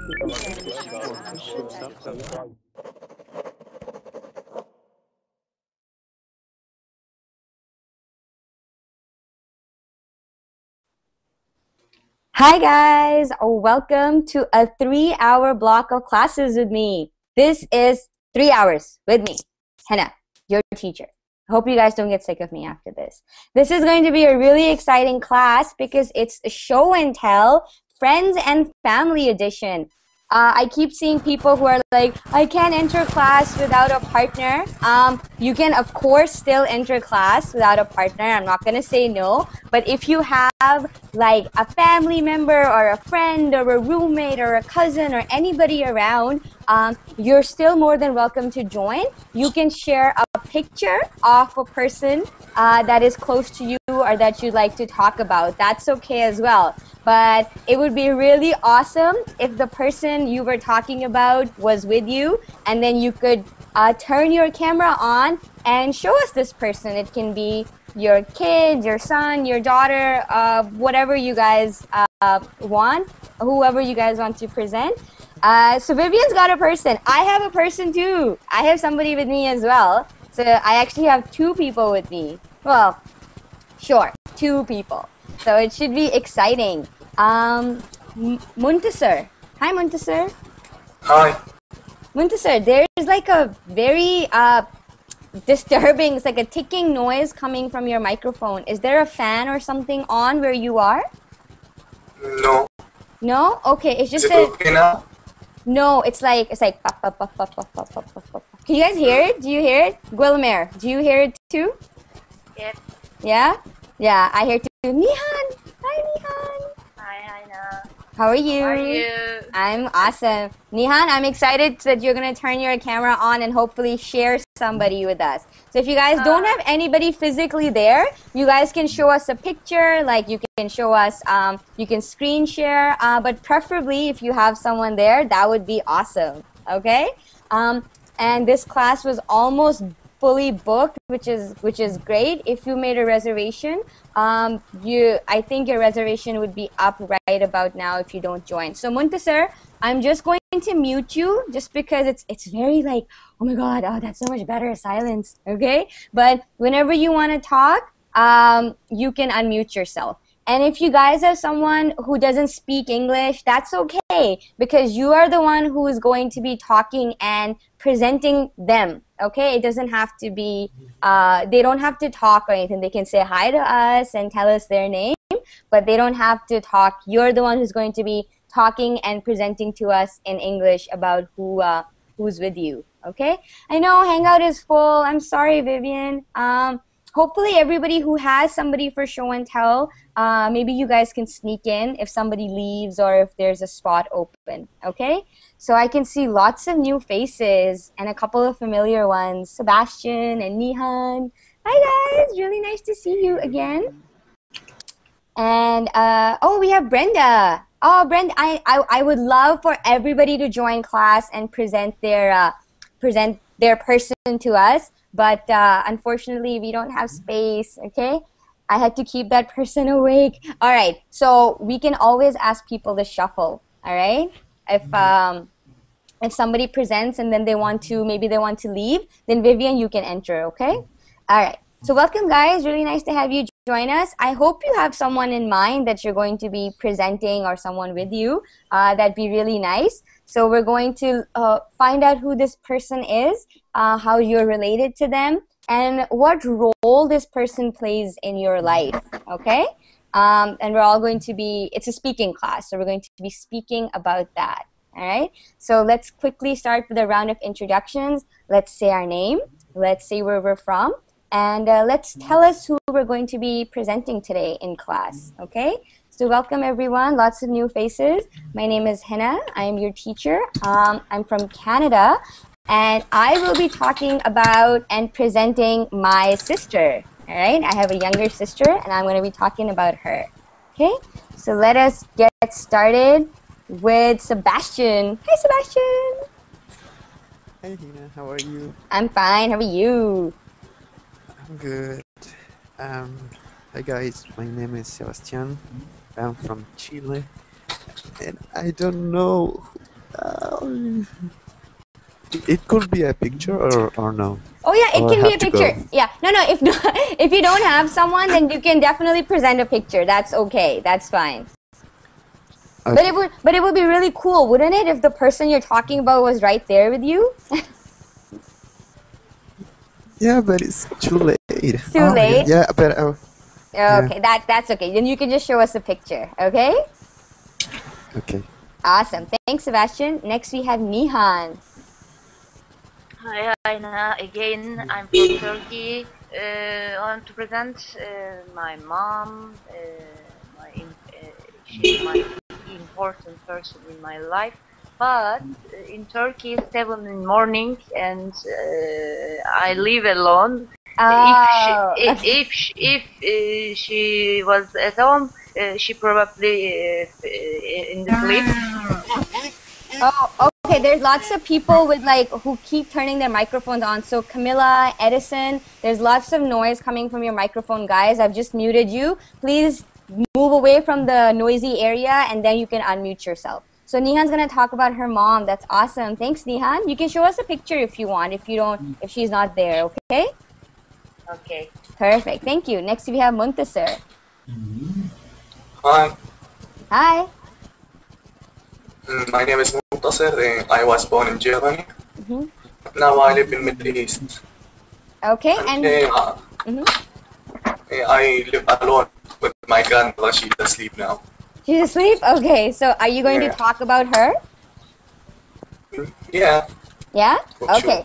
Hi guys, welcome to a 3-hour block of classes with me. This is 3 hours with me, Hina, your teacher. I hope you guys don't get sick of me after this. This is going to be a really exciting class because it's a show and tell, friends and family edition. I keep seeing people who are like, I can't enter class without a partner. You can, of course, still enter class without a partner. I'm not going to say no. But if you have like a family member or a friend or a roommate or a cousin or anybody around, you're still more than welcome to join. You can share a picture of a person that is close to you or that you'd like to talk about. That's okay as well. But it would be really awesome if the person you were talking about was with you, and then you could turn your camera on and show us this person. It can be your kid, your son, your daughter, whatever you guys want, whoever you guys want to present. So Vivian's got a person. I have a person too. I have somebody with me as well. So I actually have 2 people with me. Well, sure, 2 people. So it should be exciting. Muntasir. Hi, Muntasir. Hi. Muntasir, there's like a very disturbing, it's like a ticking noise coming from your microphone. Is there a fan or something on where you are? No. No? Okay, it's just Is it okay now? No, it's like pop, pop, pop, pop, pop, pop, pop, pop, pop. Can you guys hear it? Do you hear it? Guilmer, do you hear it too? Yep. Yeah? Yeah, I hear too. Nihan! Hi, Nihan! Hi, Hina. How are you? How are you? I'm awesome. Nihan, I'm excited that you're going to turn your camera on and hopefully share somebody with us. So if you guys don't have anybody physically there, you guys can show us a picture, like you can show us, you can screen share, but preferably if you have someone there, that would be awesome, okay? And this class was almost fully booked, which is great. If you made a reservation, I think your reservation would be up right about now if you don't join. So Muntasir, I'm just going to mute you just because it's very like, oh my god, oh that's so much better, silence, okay? But whenever you want to talk, you can unmute yourself. And if you guys have someone who doesn't speak English, that's okay, because you are the one who is going to be talking and presenting them, okay? It doesn't have to be, they don't have to talk or anything. They can say hi to us and tell us their name, but they don't have to talk. You're the one who's going to be talking and presenting to us in English about who's with you, okay? I know Hangout is full. I'm sorry, Vivian. Hopefully everybody who has somebody for show and tell, maybe you guys can sneak in if somebody leaves or if there's a spot open, okay? So I can see lots of new faces and a couple of familiar ones, Sebastian and Nihan. Hi guys, really nice to see you again. And, oh, we have Brenda. Oh, Brenda, I would love for everybody to join class and present their person to us. But unfortunately, we don't have space, okay? I had to keep that person awake. All right, so we can always ask people to shuffle, all right? If somebody presents and then maybe they want to leave, then Vivian, you can enter, okay? All right, so welcome, guys. Really nice to have you join us. I hope you have someone in mind that you're going to be presenting or someone with you. That'd be really nice. So we're going to find out who this person is, how you're related to them, and what role this person plays in your life, okay? And we're all going to be, it's a speaking class, so we're going to be speaking about that, all right? So let's quickly start with a round of introductions. Let's say our name, let's say where we're from, and let's tell us who we're going to be presenting today in class, okay? So welcome everyone, lots of new faces. My name is Hina, I am your teacher. I'm from Canada, and I will be talking about and presenting my sister, all right? I have a younger sister, and I'm gonna be talking about her, okay? So let us get started with Sebastian. Hi, Sebastian. Hi, Hina. How are you? I'm fine, how are you? I'm good. Hi guys, my name is Sebastian. I'm from Chile, and I don't know It could be a picture or no? Oh yeah, it Or I can be have a to picture. go? Yeah, no, if if you don't have someone, then you can definitely present a picture. That's okay. That's fine. But Okay. it would be really cool, wouldn't it, if the person you're talking about was right there with you? Yeah, but it's too late. It's too late. Yeah, but yeah. Okay, that's okay. Then you can just show us a picture. Okay. Okay. Awesome. Thanks, Sebastian. Next we have Nihan. Hi, Hina. Again, I'm from Turkey. I want to present my mom. She's my important person in my life. But in Turkey, it's 7 in the morning, and I live alone. Oh, okay. If she was at home, she probably in the sleep. Oh, okay. There's lots of people with like who keep turning their microphones on. So Camilla, Edison, there's lots of noise coming from your microphone, guys. I've just muted you. Please move away from the noisy area, and then you can unmute yourself. So Nihan's gonna talk about her mom. That's awesome. Thanks, Nihan. You can show us a picture if you want. If she's not there, okay? Okay. Perfect. Thank you. Next we have Muntasir. Hi. Hi. My name is Muntasir. I was born in Germany. Mhm. Now I live in Middle East. Okay. And mhm. I live alone with my grandmother. She's asleep now. She's asleep. Okay. So are you going to Yeah. talk about her? Yeah, Yeah. for Okay. sure.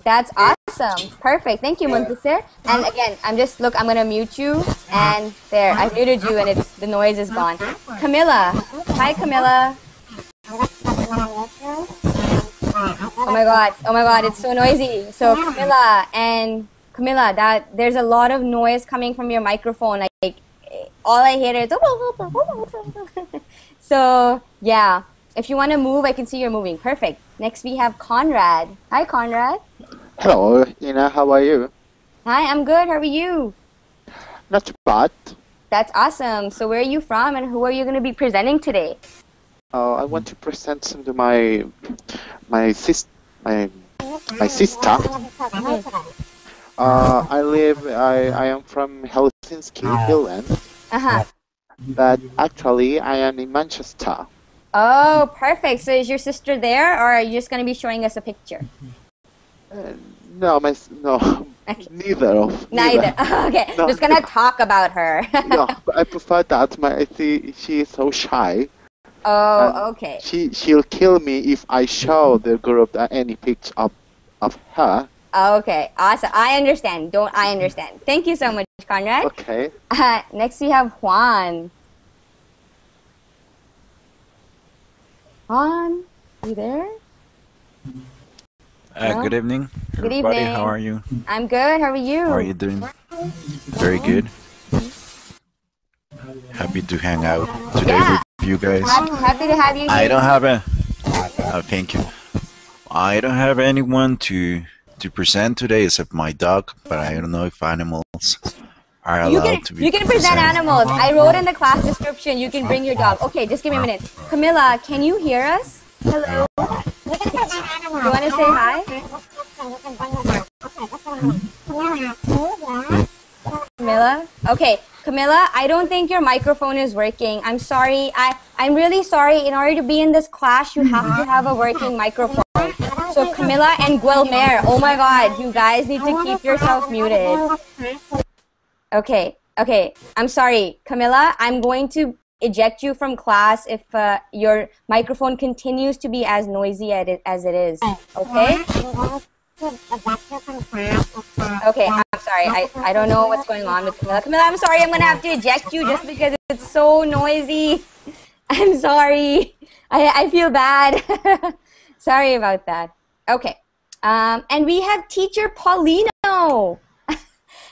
That's awesome. Perfect. Thank you, Muntasir. And again, I'm gonna mute you. And there, I muted you, and the noise is gone. Camilla. Hi, Camilla. Oh my God. Oh my God. It's so noisy. So Camilla, that there's a lot of noise coming from your microphone. Like all I hear is. So yeah. If you want to move, I can see you're moving. Perfect. Next we have Conrad. Hi, Conrad. Hello, Hina, how are you? Hi, I'm good. How are you? Not bad. That's awesome. So where are you from and who are you going to be presenting today? I want to present some to my sister. I am from Helsinki, Finland, Uh-huh. but actually I am in Manchester. Oh, perfect. So is your sister there or are you just going to be showing us a picture? No, Okay. neither. Neither. Okay. No. Just going to talk about her. Yeah, but I prefer that. She is so shy. Oh, okay. She'll kill me if I show the group any picture of her. Okay. Awesome. I understand. I understand. Thank you so much, Conrad. Okay. Next we have Juan. Juan, you there? No? Good evening, Good everybody. evening. How are you? I'm good. How are you? How are you doing? Very good. Happy to hang out today Yeah. with you guys. Happy to have you here. I don't have a. Thank you. I don't have anyone to present today except my dog, but I don't know if animals are allowed to be. You can present animals. I wrote in the class description you can bring your dog. Okay, just give me a minute. Camilla, can you hear us? Hello? You want to say hi? Camilla? Okay, Camilla, I don't think your microphone is working. I'm sorry. I'm really sorry. In order to be in this class, you have to have a working microphone. So Camilla and Guilmer, oh my God, you guys need to keep yourself muted. Okay, I'm sorry. Camilla, I'm going to eject you from class if your microphone continues to be as noisy as it is. Okay? Okay, I'm sorry. I don't know what's going on with Camilla. Camilla, I'm sorry. I'm going to have to eject you just because it's so noisy. I'm sorry. I feel bad. Sorry about that. Okay. And we have Teacher Paulino.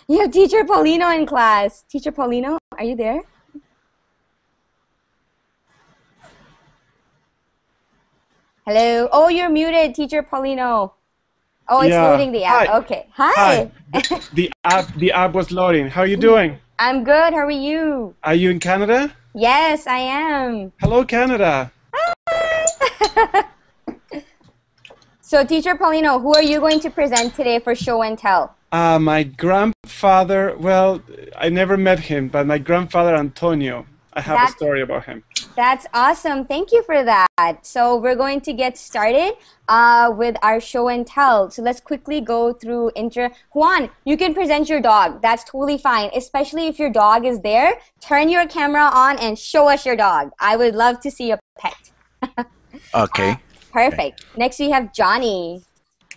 You have Teacher Paulino in class. Teacher Paulino, are you there? Hello? Oh, you're muted, Teacher Paulino. Oh, it's loading the app. Hi. Okay. Hi. The app was loading. How are you doing? I'm good. How are you? Are you in Canada? Yes, I am. Hello, Canada. Hi. So, Teacher Paulino, who are you going to present today for show and tell? My grandfather, well, I never met him, but my grandfather Antonio, I have a story about him. That's awesome. Thank you for that. So we're going to get started with our show and tell. So let's quickly go through intro. Juan, you can present your dog. That's totally fine, especially if your dog is there. Turn your camera on and show us your dog. I would love to see a pet. Okay. Perfect. Next we have Johnny.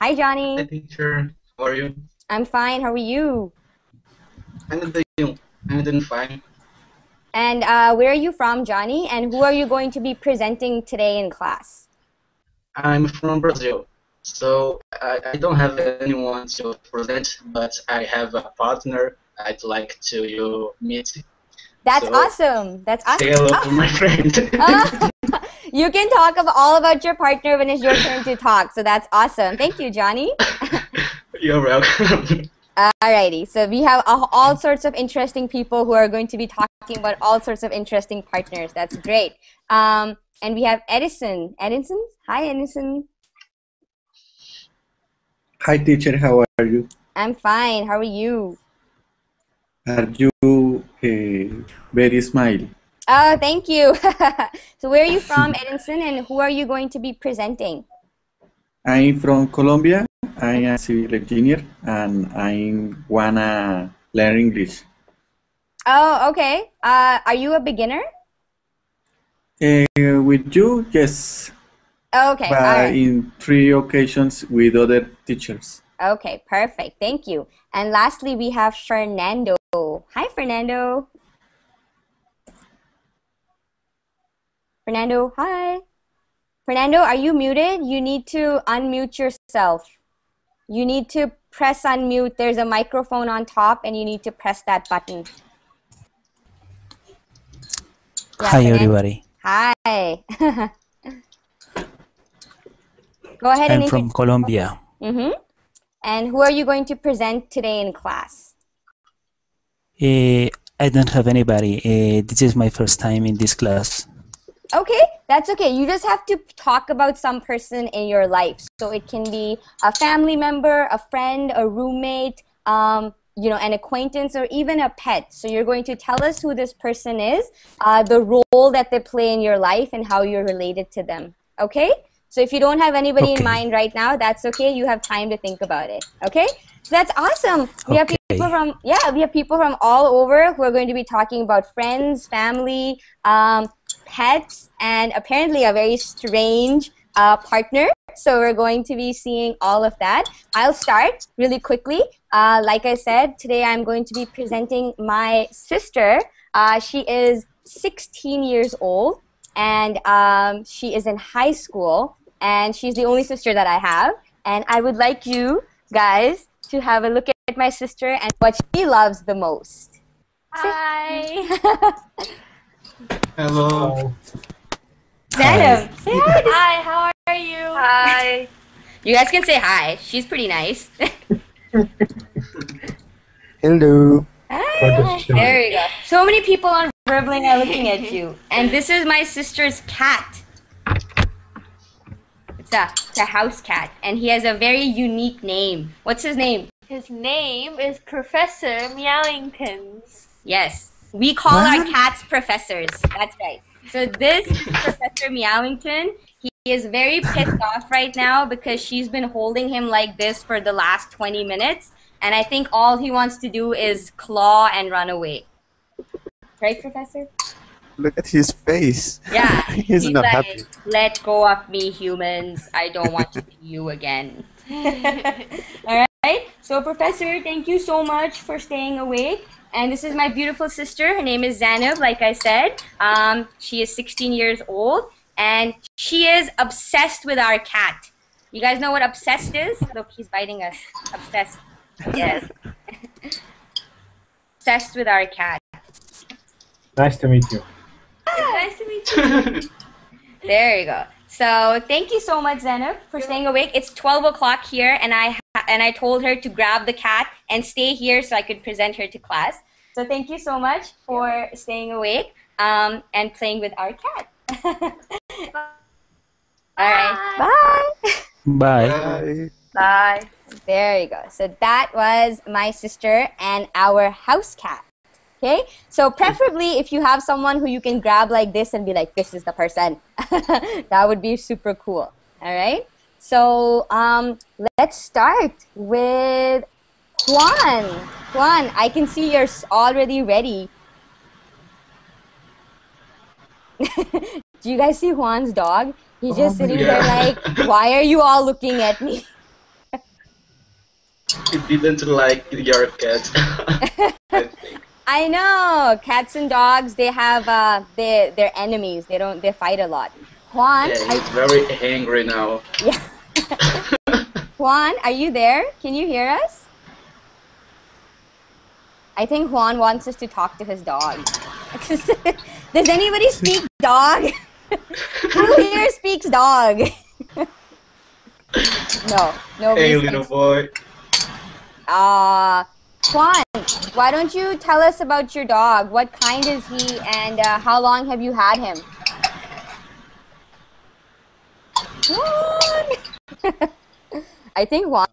Hi, Johnny. Hi, teacher. How are you? I'm fine. How are you? I'm doing fine. And where are you from, Johnny? And who are you going to be presenting today in class? I'm from Brazil, so I don't have anyone to present, but I have a partner I'd like to meet. That's awesome. That's awesome. Say hello to my friend. You can talk all about your partner when it's your turn to talk. So that's awesome. Thank you, Johnny. You're welcome. Alrighty. So we have all sorts of interesting people who are going to be talking about all sorts of interesting partners. That's great. And we have Edison. Edison? Hi, Edison. Hi, teacher. How are you? I'm fine. How are you? Are you very smile? Oh, thank you. So where are you from, Edison, and who are you going to be presenting? I'm from Colombia. I'm a civil engineer, and I wanna learn English. Oh, okay. Are you a beginner? With you, yes. Okay, but all right. in 3 occasions with other teachers. Okay, perfect. Thank you. And lastly, we have Fernando. Hi, Fernando. Fernando, hi. Fernando, are you muted? You need to unmute yourself. You need to press unmute. There's a microphone on top, and you need to press that button. Yeah, Hi, Fernando. everybody. Hi. Go ahead and I'm from Colombia. And who are you going to present today in class? I don't have anybody. This is my first time in this class. Okay, that's okay. You just have to talk about some person in your life. So it can be a family member, a friend, a roommate, you know, an acquaintance, or even a pet. So you're going to tell us who this person is, the role that they play in your life, and how you're related to them. Okay? So if you don't have anybody in mind right now, that's okay. You have time to think about it. Okay? So that's awesome. We have people from, we have people from all over who are going to be talking about friends, family, pets, and apparently a very strange partner. So we're going to be seeing all of that. I'll start really quickly. Like I said, today I'm going to be presenting my sister. She is 16 years old, and she is in high school, and she's the only sister that I have. And I would like you guys to have a look at my sister and what she loves the most. Hi. Hello. Zanab, say hi. Hi, how are you? Hi. You guys can say hi. She's pretty nice. Hello. Hi. There we go. So many people on Verbling are looking at you. And this is my sister's cat. It's a house cat. And he has a very unique name. What's his name? His name is Professor Meowingtons. Yes. We call our cats professors. That's right. So this is Professor Meowington. He is very pissed off right now because she's been holding him like this for the last 20 minutes. And I think all he wants to do is claw and run away. Right, Professor? Look at his face. Yeah. He's not like, happy. Let go of me, humans. I don't want to see you again. All right. So, Professor, thank you so much for staying awake. And this is my beautiful sister. Her name is Zanab, like I said. She is 16 years old, and she is obsessed with our cat. You guys know what obsessed is? Look, he's biting us. Obsessed. Yes. Obsessed with our cat. Nice to meet you. Nice to meet you. There you go. So thank you so much, Zanab, for staying awake. It's 12 o'clock here, and I told her to grab the cat and stay here so I could present her to class. So thank you so much for staying awake and playing with our cat. All right. Bye. Bye. Bye. Bye. There you go. So that was my sister and our house cat. Okay, so preferably if you have someone who you can grab like this and be like, this is the person, that would be super cool. All right, so let's start with Juan. Juan, I can see you're already ready. Do you guys see Juan's dog? He's just sitting there like, why are you all looking at me? He didn't like your cat. I think. I know, cats and dogs, they have they're enemies. They fight a lot. Juan, Yeah, he's very angry now. yeah. Juan, are you there? Can you hear us? I think Juan wants us to talk to his dog. Does anybody speak dog? Who here speaks dog? No, nobody. Hey, little boy. Juan, why don't you tell us about your dog? What kind is he, and how long have you had him? Juan! I think Juan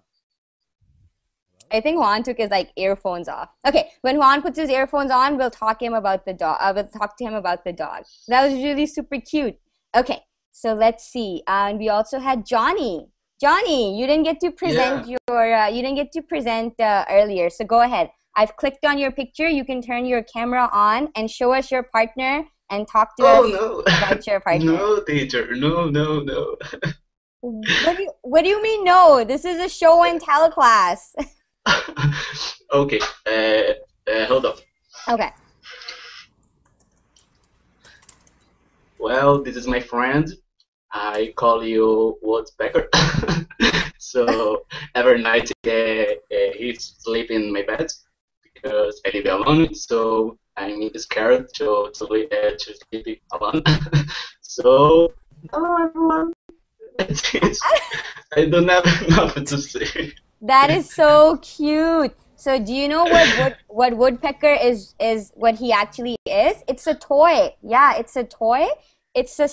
took his like earphones off. Okay, when Juan puts his earphones on, we'll talk him about the dog. We'll talk to him about the dog. That was really super cute. Okay, so let's see. And we also had Johnny. Johnny, you didn't get to present earlier, so go ahead. I've clicked on your picture. You can turn your camera on and show us your partner and talk to us about your partner. No, teacher. No. What do you mean no? This is a show and tell class. Okay. Hold on. Okay. Well, this is my friend. I call you Woodpecker. So every night he's sleeping in my bed because I live alone. So I'm scared to sleep alone. So hello everyone. I don't have nothing to say. That is so cute. So do you know what woodpecker is what he actually is? It's a toy. Yeah, it's a toy. It's a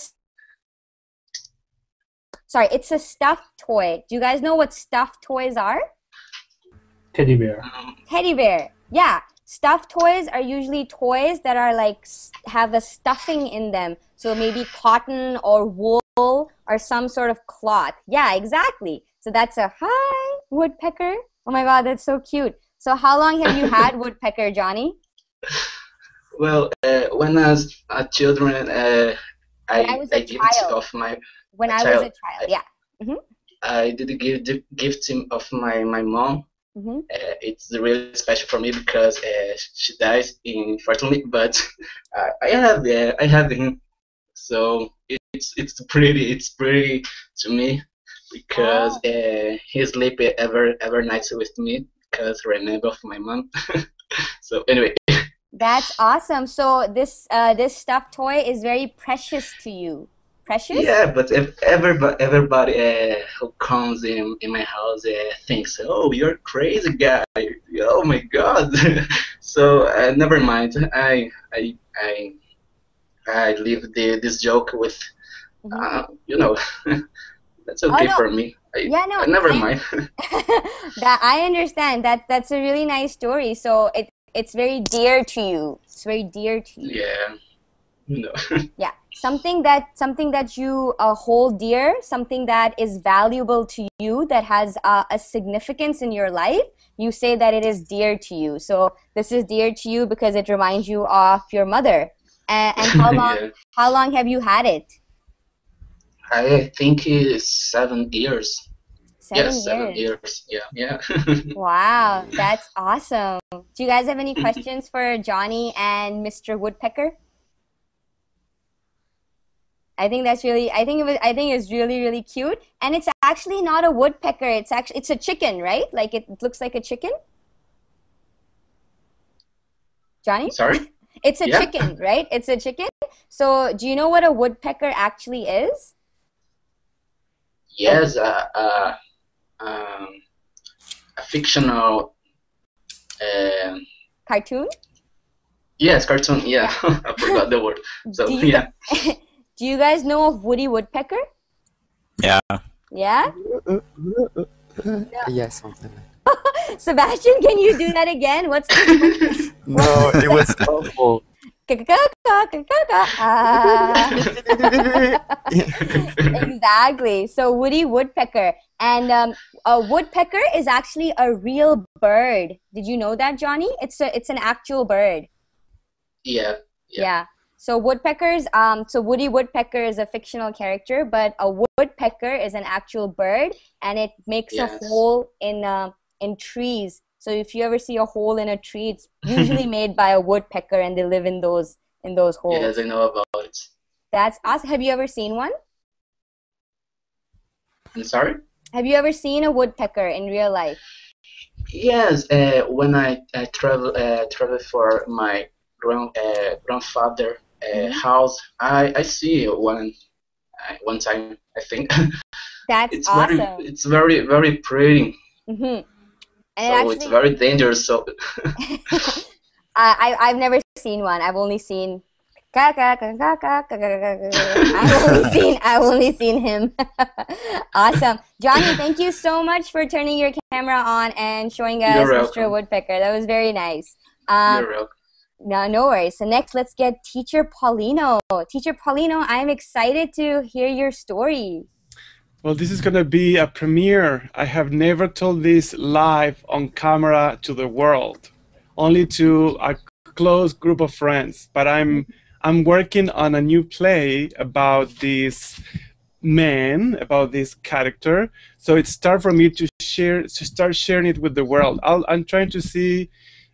stuffed toy. Do you guys know what stuffed toys are? Teddy bear. Teddy bear. Yeah. Stuffed toys are usually toys that are like have a stuffing in them. So maybe cotton or wool or some sort of cloth. Yeah, exactly. So that's a hi woodpecker. Oh my god, that's so cute. So how long have you had woodpecker, Johnny? Well, when I was a children, I give it of my when I was a child. Yeah. I did give the gift of my mom. It's really special for me because she died unfortunately, but I have him, so it's pretty to me because he sleep every night with me because remember of my mom. So anyway. That's awesome. So this stuffed toy is very precious to you. Precious? Yeah, but if everybody who comes in my house thinks, oh, you're a crazy guy. Oh my God. So never mind. I leave this joke with, that's okay for me. Never mind. That I understand. That's a really nice story. So it's very dear to you. It's very dear to you. Yeah. No. Yeah. Something that you hold dear, something that is valuable to you, that has a significance in your life. You say that it is dear to you. So this is dear to you because it reminds you of your mother. And how long? Yeah. How long have you had it? I think it's 7 years. 7 years. Yeah. Wow, that's awesome. Do you guys have any questions for Johnny and Mr. Woodpecker? I think it's really, really cute. And it's actually not a woodpecker. It's a chicken, right? Like it looks like a chicken. Johnny? Sorry? It's a chicken, right? It's a chicken. So do you know what a woodpecker actually is? Yes, a fictional cartoon? Yes, cartoon. Yeah, I forgot the word. So yeah. Do you guys know of Woody Woodpecker? Yeah. Yeah? Yeah, something. Sebastian, can you do that again? What's No, it was awful. Exactly. So Woody Woodpecker. And a woodpecker is actually a real bird. Did you know that, Johnny? It's an actual bird. Yeah. Yeah. So woodpeckers, so Woody Woodpecker is a fictional character, but a woodpecker is an actual bird, and it makes a Yes. hole in trees. So if you ever see a hole in a tree, it's usually made by a woodpecker, and they live in those holes. Yes, I know about it. That's awesome. Have you ever seen one? I'm sorry? Have you ever seen a woodpecker in real life? Yes, when I travel for my grandfather house, I see one time, I think. That's it's awesome. it's very pretty. Mm-hmm. And So it's very dangerous. So I've never seen one. I've only seen I've only seen him. Awesome. Johnny, thank you so much for turning your camera on and showing us You're Mr. welcome. Woodpecker. That was very nice. You're welcome. No worries. So next, let's get Teacher Paulino. Teacher Paulino, I'm excited to hear your story. Well, this is going to be a premiere. I have never told this live on camera to the world, only to a close group of friends. But I'm working on a new play about this man, about this character. So it's time for me to start sharing it with the world. I'm trying to see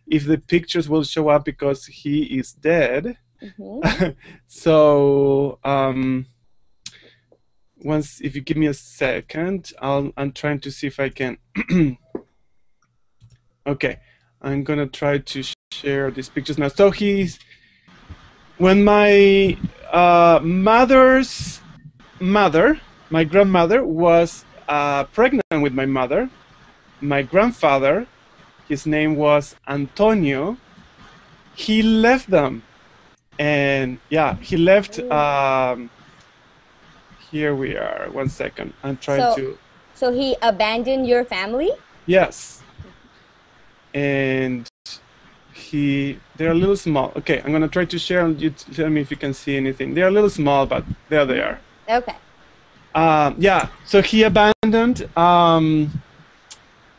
if the pictures will show up because he is dead. Mm-hmm. So once, if you give me a second, I'm trying to see if I can. Okay, I'm gonna try to share these pictures now. So when my mother's mother, my grandmother, was pregnant with my mother, my grandfather, his name was Antonio, he left them. And yeah, he left. Here we are. One second. I'm trying to. So he abandoned your family? Yes. And they're a little small. Okay, I'm gonna try to share. You tell me if you can see anything. They're a little small, but there they are. Okay. Yeah. So he abandoned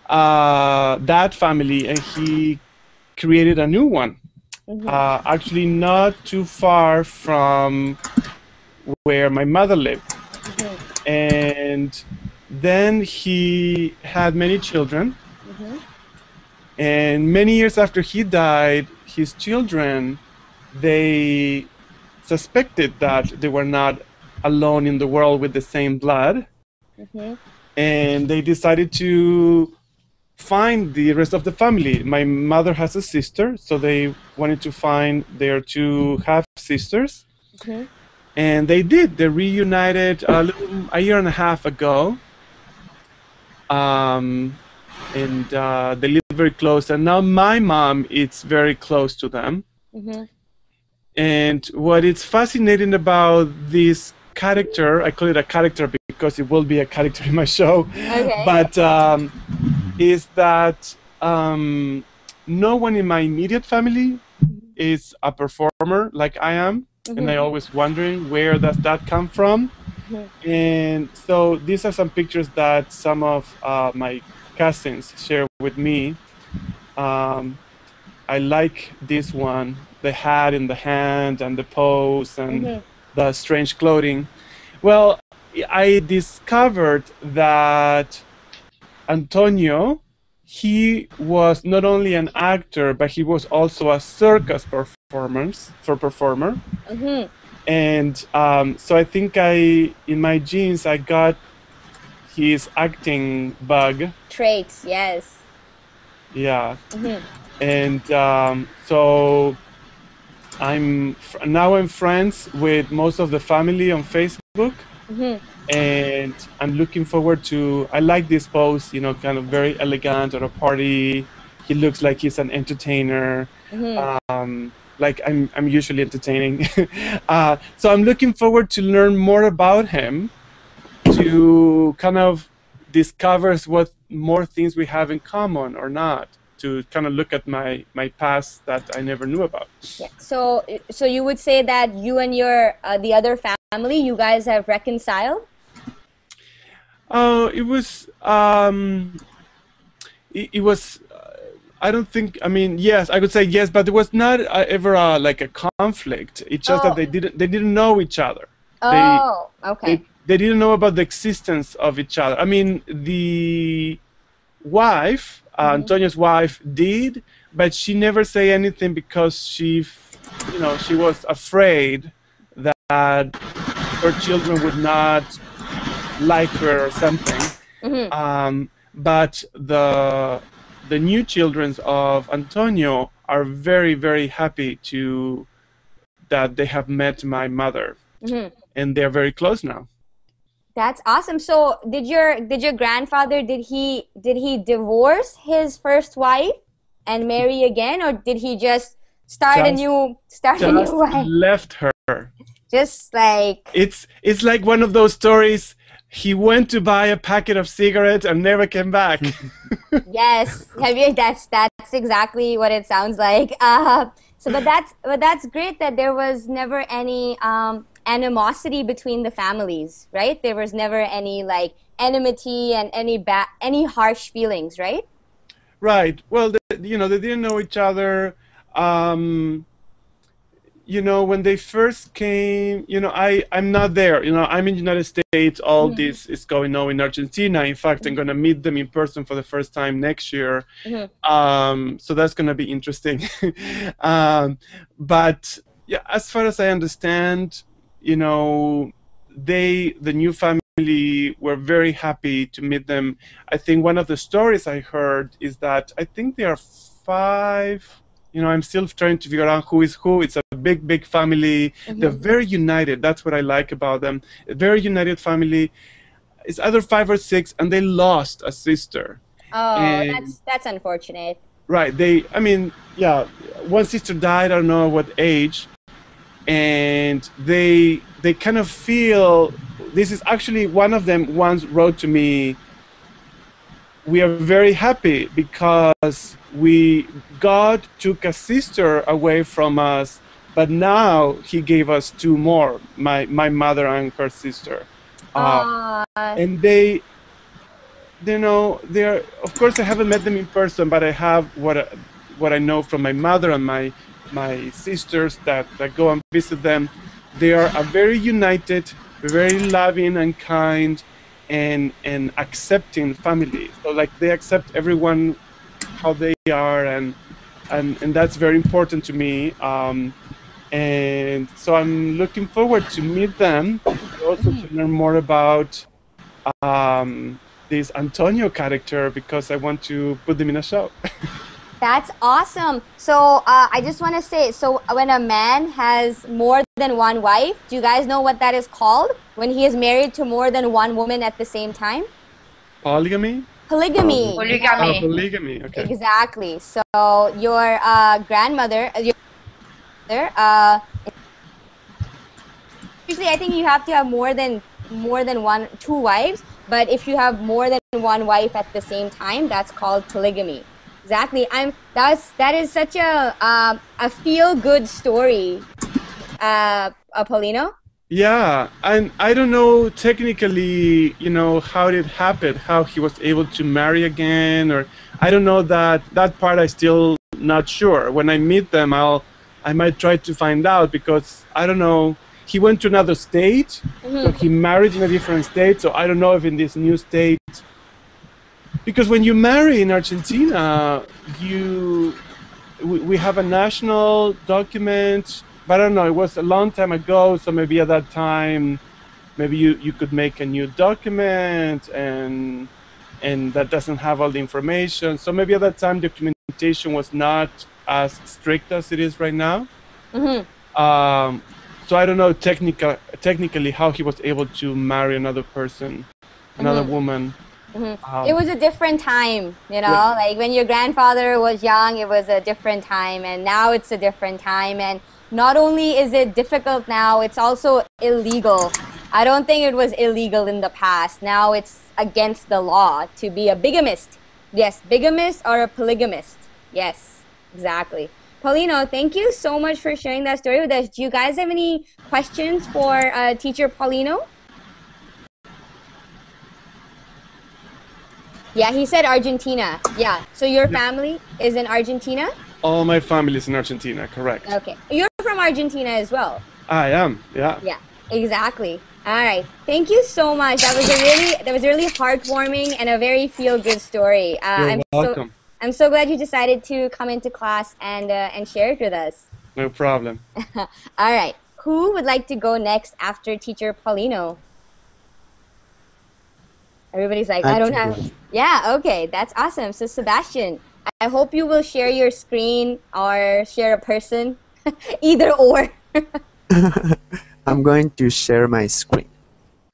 that family, and he created a new one. Mm-hmm. Actually, not too far from where my mother lived. Mm-hmm. And then he had many children. Mm-hmm. And many years after he died, his children, they suspected that they were not alone in the world with the same blood. Mm-hmm. And they decided to find the rest of the family. My mother has a sister, so they wanted to find their two half-sisters. Mm-hmm. And they did. They reunited a year and a half ago. And they live very close. And now my mom is very close to them. Mm-hmm. And what is fascinating about this character, I call it a character because it will be a character in my show. Okay. But is that no one in my immediate family is a performer like I am. Mm-hmm. And I always wondering where does that come from. Mm-hmm. And so these are some pictures that some of my cousins share with me. I like this one, the hat in the hand and the pose and mm-hmm. the strange clothing. Well, I discovered that Antonio, he was not only an actor, but he was also a circus performer. Mm-hmm. And so I think in my genes, I got his acting bug. Traits, yes. Yeah. Mm-hmm. And so I'm friends with most of the family on Facebook. Mm-hmm. And I'm looking forward to, I like this pose, kind of very elegant at a party. He looks like he's an entertainer. Mm-hmm. Like I'm usually entertaining. So I'm looking forward to learn more about him, to to kind of discovers what more things we have in common or not, to kind of look at my past that I never knew about. Yeah. So you would say that you and your the other family, you guys have reconciled? It was it was. I don't think. I mean, yes, I could say yes, but it was not ever like a conflict. It's just that they didn't know each other. Oh, okay. They didn't know about the existence of each other. I mean, the wife, Antonio's wife, did, but she never say anything because she was afraid that her children would not like her or something. But the new children of Antonio are very, very happy that they have met my mother, and they're very close now. That's awesome. So did your grandfather, did he divorce his first wife and marry again, or did he just start a new wife? Left her. Just like it's like one of those stories. He went to buy a packet of cigarettes and never came back. Yes, that's exactly what it sounds like. But that's great that there was never any animosity between the families, right? There was never any like enmity and any harsh feelings, right? Right. Well, they didn't know each other. When they first came, I'm not there. I'm in the United States. All this is going on in Argentina. In fact, I'm going to meet them in person for the first time next year. So that's going to be interesting. But yeah, as far as I understand, the new family were very happy to meet them. I think one of the stories I heard is that I think there are 5. I'm still trying to figure out who is who. It's a big, big family. They're very united. That's what I like about them. A very united family. It's either 5 or 6, and they lost a sister. Oh, that's unfortunate. Right. One sister died. I don't know what age, and they kind of feel. This is actually one of them once wrote to me. We are very happy because God took a sister away from us, but now He gave us 2 more, my mother and her sister. And they're, of course I haven't met them in person, but I have what I know from my mother and my sisters that go and visit them. They are a very united, very loving and kind, and accepting family. So like they accept everyone how they are, and that's very important to me. And so I'm looking forward to meet them, also to learn more about this Antonio character, because I want to put them in a show. That's awesome. So I just want to say, so when a man has more than one wife, do you guys know what that is called? When he is married to more than one woman at the same time? Polygamy? Polygamy. Polygamy. Polygamy, okay. Exactly. So your grandmother, usually I think you have to have more than 2 wives, but if you have more than one wife at the same time, that's called polygamy. Exactly. That is such a feel-good story, Paulino. Yeah, and I don't know technically, how it happened, how he was able to marry again, or I don't know that part. I still not sure. When I meet them, I might try to find out, because I don't know. He went to another state, so he married in a different state. So I don't know if in this new state. Because when you marry in Argentina, we have a national document, but I don't know, it was a long time ago, so maybe at that time, maybe you could make a new document, and that doesn't have all the information. So maybe at that time, documentation was not as strict as it is right now. So I don't know technically how he was able to marry another person, another woman. It was a different time, like when your grandfather was young, it was a different time, and now it's a different time. And not only is it difficult now, it's also illegal I don't think it was illegal in the past. Now it's against the law to be a bigamist. Yes, bigamist or a polygamist. Yes, exactly. Paulino, thank you so much for sharing that story with us. Do you guys have any questions for teacher Paulino? Yeah, he said Argentina. Yeah, so your family is in Argentina? All my family is in Argentina, correct. Okay. You're from Argentina as well? I am, yeah. Yeah, exactly. All right. Thank you so much. That was really heartwarming and a very feel-good story. You're welcome. I'm so glad you decided to come into class and share it with us. No problem. All right. Who would like to go next after teacher Paulino? Everybody's like, I don't have. Yeah, okay. That's awesome. So Sebastian, I hope you will share your screen or share a person. Either or. I'm going to share my screen.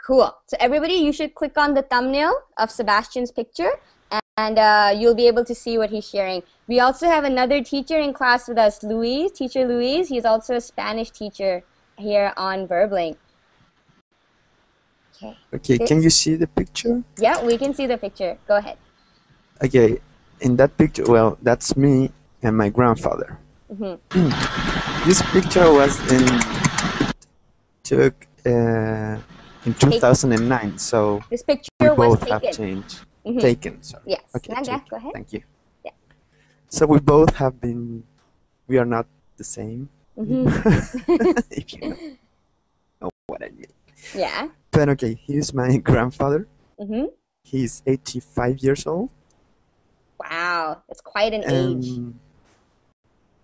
Cool. So everybody, you should click on the thumbnail of Sebastian's picture and you'll be able to see what he's sharing. We also have another teacher in class with us, Luis, teacher Luis. He's also a Spanish teacher here on Verbling. Okay, can you see the picture? Yeah, we can see the picture. Go ahead. Okay, in that picture, well, that's me and my grandfather. This picture was took in 2009, so this picture we was both have changed. Taken, sorry. Yes. Okay, Go ahead. Thank you. Yeah. So we both have been, we are not the same. If you know what I mean. Yeah. But okay, here's my grandfather. Mm-hmm. He's 85 years old. Wow, that's quite an age.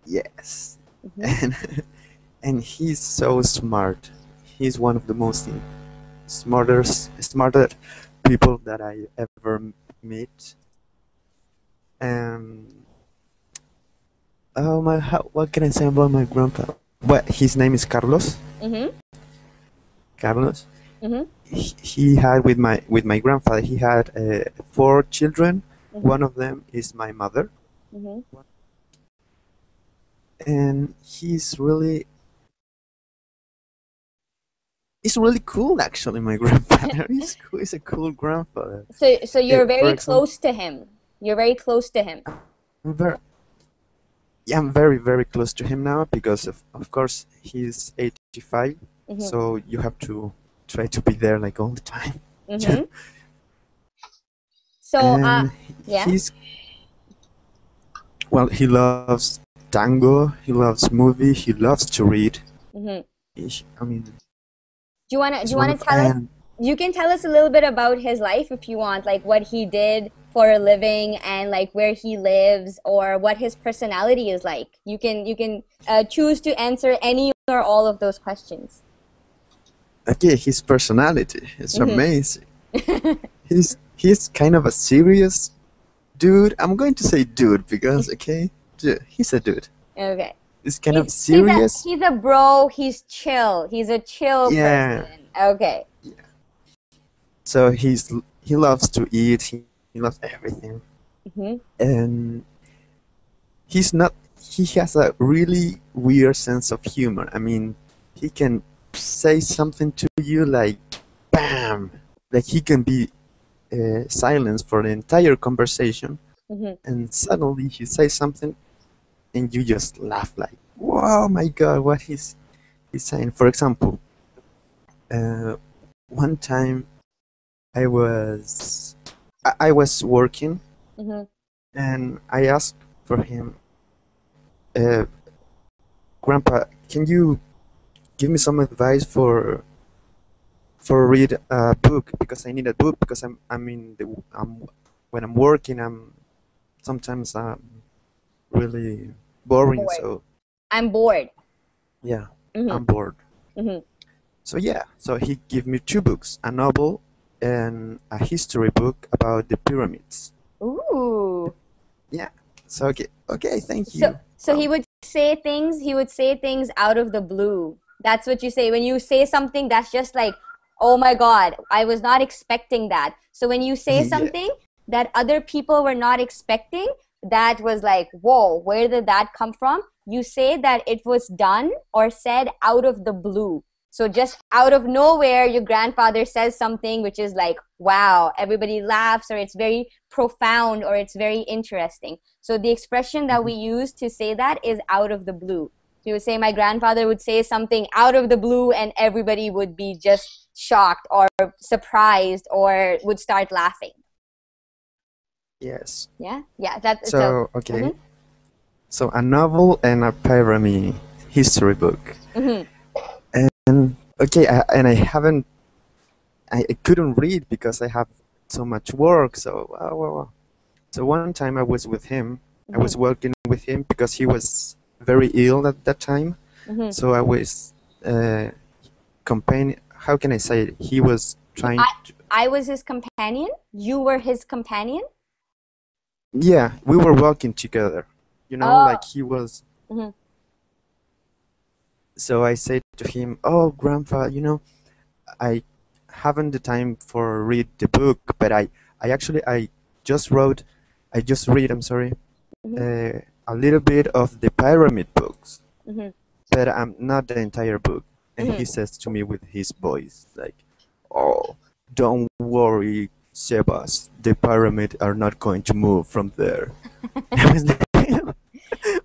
Yes. And he's so smart. He's one of the most smarter people that I ever meet. What can I say about my grandpa? Well, his name is Carlos. Carlos. He had with my grandfather. He had 4 children. One of them is my mother. And he's really cool, actually. My grandfather, he's a cool grandfather. So you're very close to him. You're very close to him. I'm very, very close to him now because of course he's 85. So you have to try to be there like all the time. So yeah. He loves tango. He loves movies. He loves to read. I mean. Do you wanna tell us? You can tell us a little bit about his life if you want, like what he did for a living and like where he lives or what his personality is like. You can choose to answer any or all of those questions. Okay, his personality is amazing. He's kind of a serious dude. I'm going to say dude because he's a dude. Okay. He's kind of serious. He's a bro. He's chill. He's a chill person. Okay. Yeah. So he loves to eat. He loves everything. And he has a really weird sense of humor. I mean, he can say something to you like, bam! Like he can be silenced for the entire conversation, and suddenly he says something, and you just laugh like, "Wow, my God, what he's saying." For example, one time I was working, and I asked for him, "Grandpa, can you give me some advice for read a book because I need a book because when I'm working sometimes really boring so I'm bored. Yeah, I'm bored. So he gave me 2 books, a novel and a history book about the pyramids. Ooh. Yeah. So okay, thank you. So he would say things out of the blue. That's what you say when you say something that's just like, oh my God, I was not expecting that. So when you say something that other people were not expecting, that was like, whoa, where did that come from? You say that it was done or said out of the blue. So just out of nowhere, your grandfather says something which is like, wow, everybody laughs, or it's very profound, or it's very interesting. So the expression that we use to say that is out of the blue. So you would say my grandfather would say something out of the blue and everybody would be just shocked or surprised or would start laughing. Yes. Yeah? Yeah. So, okay. So a novel and a pyramid history book. And okay, I couldn't read because I have so much work. So, so one time I was with him. I was working with him because he was very ill at that time. So I was companion. How can I say it? He was trying. I was his companion. You were his companion. Yeah, we were walking together. You know, like he was. So I said to him, "Oh, Grandpa, you know, I haven't the time for read the book, but I just read, I'm sorry, a little bit of the pyramid books, but not the entire book." And he says to me with his voice, like, "Oh, don't worry, Sebas, the pyramid are not going to move from there." I was like,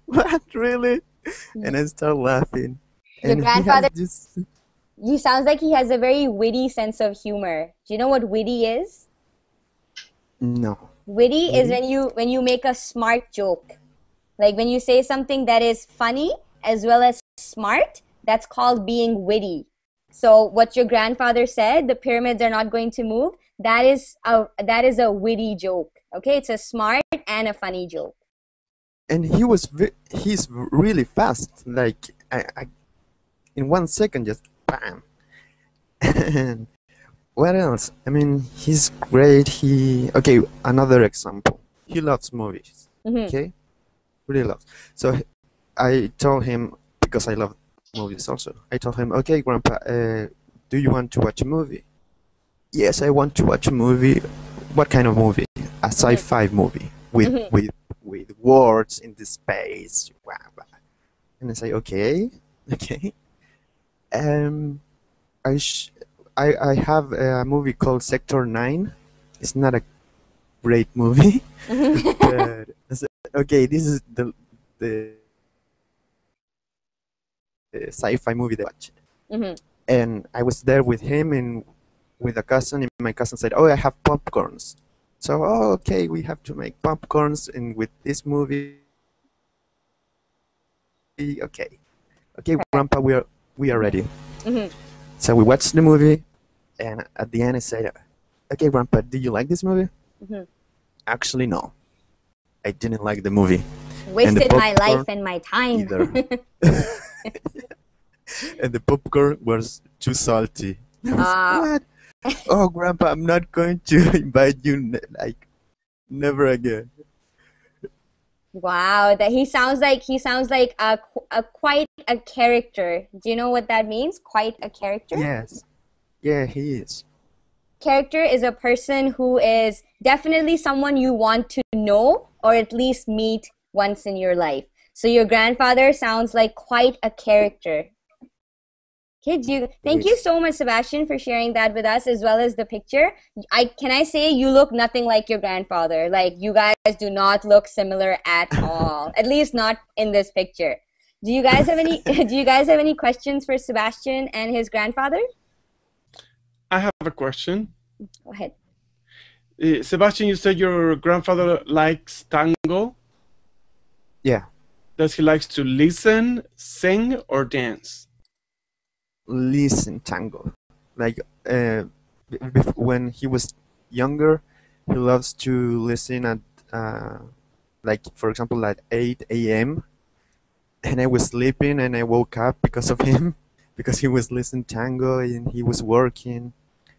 "What, really?" And I start laughing. Your And grandfather, he sounds like he has a very witty sense of humor. Do you know what witty is? No. Witty is when you make a smart joke. Like when you say something that is funny as well as smart, that's called being witty. So what your grandfather said, the pyramids are not going to move, that is a witty joke. Okay, it's a smart and a funny joke. And he's really fast. Like I in 1 second, just bam. And what else? I mean, he's great. Okay, another example. He loves movies. Okay, really loves. So I told him, because I love movies also. I told him, "Okay, Grandpa, do you want to watch a movie?" "Yes, I want to watch a movie." "What kind of movie?" "A sci-fi movie with words in the space." And I say, "Okay, okay." I have a movie called Sector 9. It's not a great movie, but I said, okay, this is the sci-fi movie that I watched. And I was there with him and with a cousin, and my cousin said, "Oh, I have popcorns." So, "Oh, okay, we have to make popcorns, and with this movie, okay, Grandpa, we are ready." So we watched the movie, and at the end I said, "Okay, Grandpa, did you like this movie?" "Actually, no, I didn't like the movie. Wasted my life and my time." Either. And the popcorn was too salty. What? "Oh, Grandpa, I'm not going to invite you, like, never again." Wow, that he sounds like a quite a character. Do you know what that means? Quite a character? Yes. Yeah, he is. Character is a person who is definitely someone you want to know or at least meet once in your life. So your grandfather sounds like quite a character. Okay, thank you so much, Sebastian, for sharing that with us, as well as the picture. Can I say you look nothing like your grandfather? Like, you guys do not look similar at all. At least not in this picture. Do you guys have any questions for Sebastian and his grandfather? I have a question. Go ahead. Sebastian, you said your grandfather likes tango. Yeah. Does he likes to listen, sing, or dance? Listen tango. Like, when he was younger, he loves to listen at, like, for example, at 8 a.m. And I was sleeping and I woke up because of him, because he was listening tango and he was working.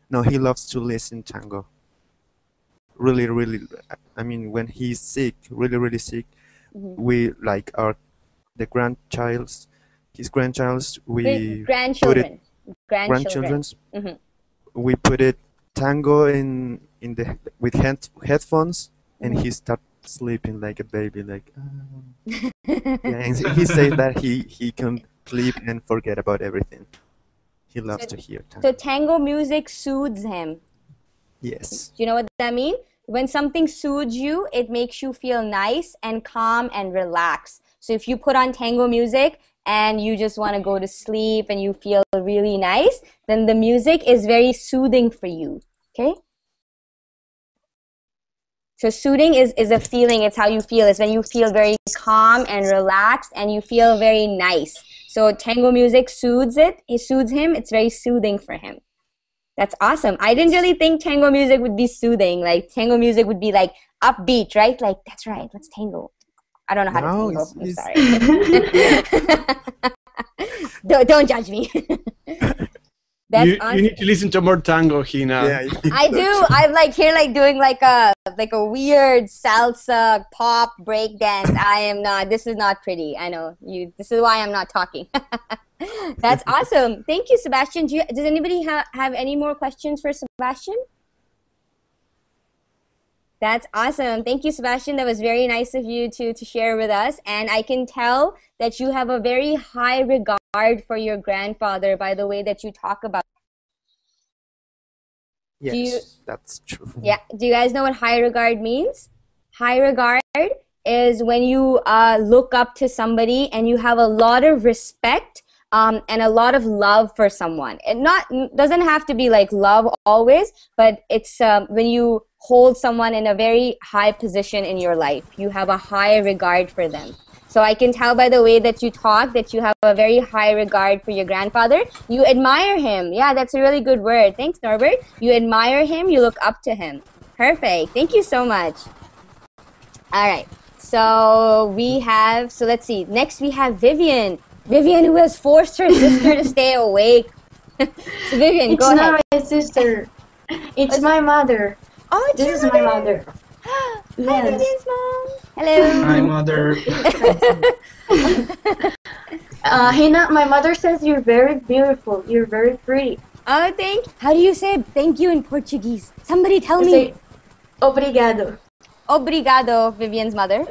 No, he loves to listen tango. Really, really, I mean, when he's sick, really, really sick, we, like, his grandchilds, we grandchildren. We put it tango in the with headphones, and he starts sleeping like a baby, like. Yeah, and he says that he can sleep and forget about everything. He loves to hear tango. So tango music soothes him. Yes. Do you know what that means? When something soothes you, it makes you feel nice and calm and relaxed. So if you put on tango music and you just want to go to sleep and you feel really nice, then the music is very soothing for you. Okay? So soothing is a feeling, it's how you feel. It's when you feel very calm and relaxed and you feel very nice. So tango music soothes him, it's very soothing for him. That's awesome. I didn't really think tango music would be soothing. Like tango music would be like upbeat, right? Like, that's right, let's tango. I don't know how to tango. I'm sorry. don't judge me. You need to listen to more tango, Hina. Yeah, I do. I'm like here, like doing like a weird salsa pop break dance. I am not. This is not pretty. I know you. This is why I'm not talking. That's awesome. Thank you, Sebastian. Does anybody have any more questions for Sebastian? That's awesome. Thank you, Sebastian. That was very nice of you to share with us. And I can tell that you have a very high regard for your grandfather by the way that you talk about. Yes, that's true. Yeah. Do you guys know what high regard means? High regard is when you look up to somebody and you have a lot of respect and a lot of love for someone. It doesn't have to be like love always, but it's when you hold someone in a very high position in your life. You have a high regard for them. So I can tell by the way that you talk that you have a very high regard for your grandfather. You admire him. Yeah, that's a really good word. Thanks, Norbert. You admire him. You look up to him. Perfect. Thank you so much. All right. So let's see. Next we have Vivian. Vivian, who has forced her sister to stay awake. So Vivian, go ahead. It's not my sister. It's my mother. Oh, it's this is my mother. Yes. Hi, Vivian's mom. Hello. Hi, mother. Hina, my mother says you're very beautiful. You're very pretty. Oh, how do you say thank you in Portuguese? Somebody tell me. Say, obrigado. Obrigado, Vivian's mother.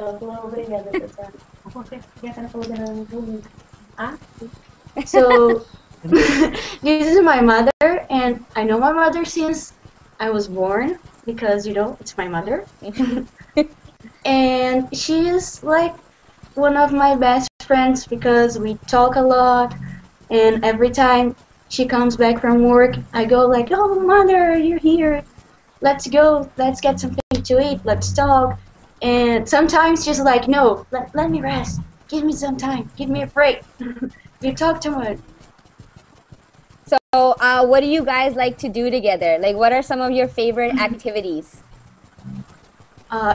So, this is my mother, and I know my mother since I was born, because, it's my mother. And she is like one of my best friends because we talk a lot, and every time she comes back from work, I go like, oh, mother, you're here. Let's go, let's get something to eat, let's talk. And sometimes she's like, no, let me rest. Give me some time, give me a break. You talk too much. So, what do you guys like to do together? Like, what are some of your favorite activities?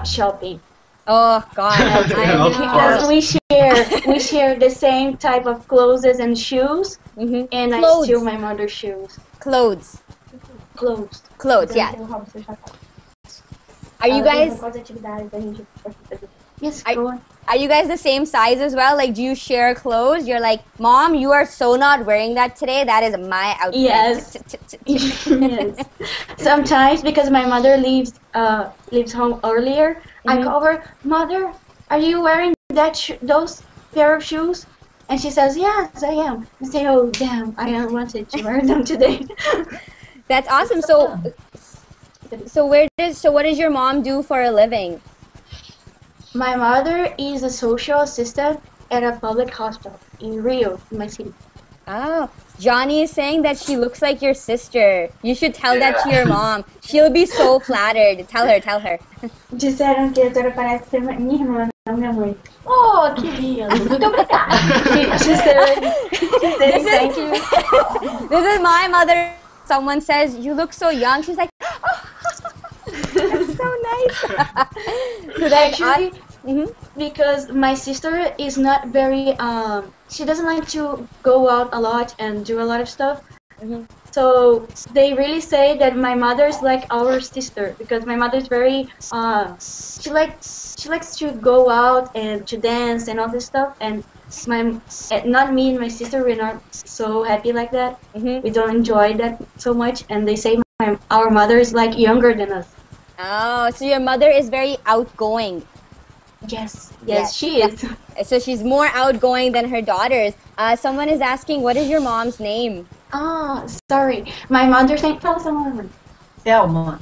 Shopping. Oh God! Because we share the same type of clothes and shoes, and I steal my mother's shoes. Clothes. Yeah. Are you guys? Yes, go on. Are you guys the same size as well? Like, do you share clothes? You're like, Mom, you are so not wearing that today. That is my outfit. Yes. Yes. Sometimes, because my mother leaves home earlier, I call her, Mother, are you wearing those pair of shoes? And she says, yes, I am. I say, oh, damn, I wanted to wear them today. That's awesome. So what does your mom do for a living? My mother is a social assistant at a public hospital in Rio, in my city. Oh, Johnny is saying that she looks like your sister. You should tell that to your mom. She'll be so flattered. Tell her. Disseram que a senhora parece ser minha irmã, não minha mãe. Oh, que lindo. Muito obrigada. She said thank you. This is my mother. Someone says, you look so young. She's like, oh, that's so nice. So actually, because my sister is not very, she doesn't like to go out a lot and do a lot of stuff. So they really say that my mother is like our sister, because my mother is very, she likes to go out and to dance and all this stuff, and not me and my sister, we're not so happy like that. We don't enjoy that so much, and they say our mother is like younger than us. Oh, so your mother is very outgoing. Yes, she is. So she's more outgoing than her daughters. Someone is asking, what is your mom's name? Oh, sorry. My mother's name. Fala seu nome. Selma.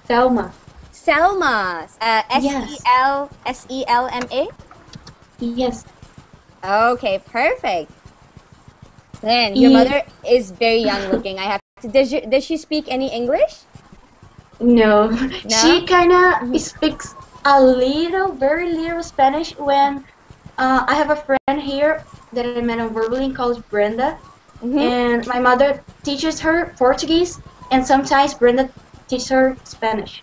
Selma. Selma. Selma. Yes. Okay, perfect. Then your mother is very young looking. I have to. Does she speak any English? No. No? She kind of speaks a little, very little Spanish when I have a friend here that I met on verbally called Brenda. And my mother teaches her Portuguese, and sometimes Brenda teaches her Spanish.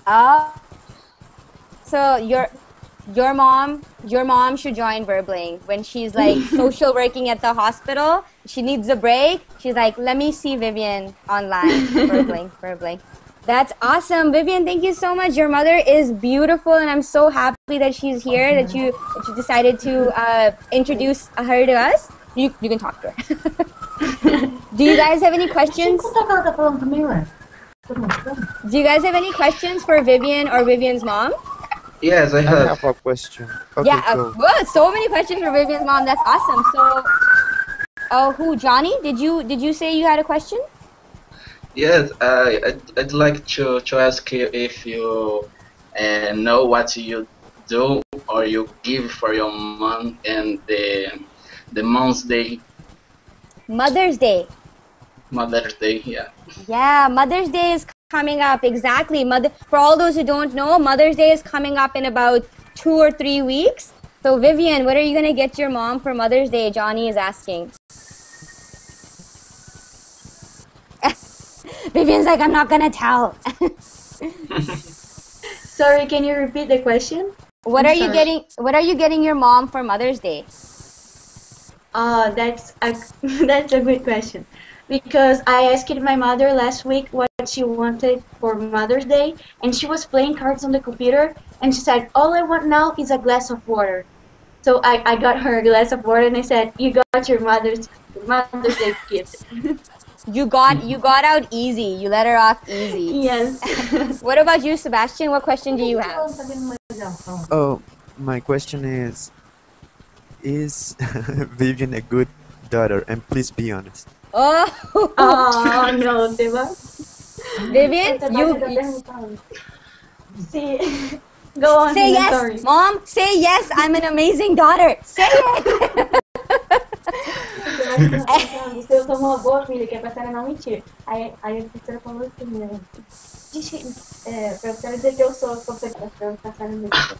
Oh. So your mom should join Verbling when she's like social working at the hospital. She needs a break. She's like, let me see Vivian online. Verbling. That's awesome, Vivian. Thank you so much. Your mother is beautiful, and I'm so happy that she's here. That you decided to introduce her to us. You can talk to her. Do you guys have any questions? Do you guys have any questions for Vivian or Vivian's mom? Yes, I have. I have a question. Okay, Yeah, go. whoa, so many questions for Vivian's mom. That's awesome. So, who, Johnny? Did you say you had a question? Yes, I'd like to ask you if you know what you do or you give for your mom and the Mom's Day. Mother's Day. Mother's Day, yeah. Yeah, Mother's Day is coming up. Exactly. For all those who don't know, Mother's Day is coming up in about 2 or 3 weeks. So, Vivian, what are you gonna get your mom for Mother's Day? Johnny is asking. Vivian's like, I'm not gonna tell. Sorry, can you repeat the question? What are you getting your mom for Mother's Day? That's a good question. Because I asked my mother last week what she wanted for Mother's Day, and she was playing cards on the computer, and she said, all I want now is a glass of water. So I got her a glass of water, and I said, you got your Mother's Day gift. You got out easy. You let her off easy. Yes. What about you, Sebastian? What question do you have? Oh, my question is Vivian a good daughter? And please be honest. Oh, no, Seba. Vivian, Go on. Say yes, sorry. Mom. Say yes. I'm an amazing daughter. Say it. Eu sou uma boa filha, que é pra senhora não mentir. Aí a professora falou assim, né? Pra senhora dizer que eu sou competente, pra senhora não mentir.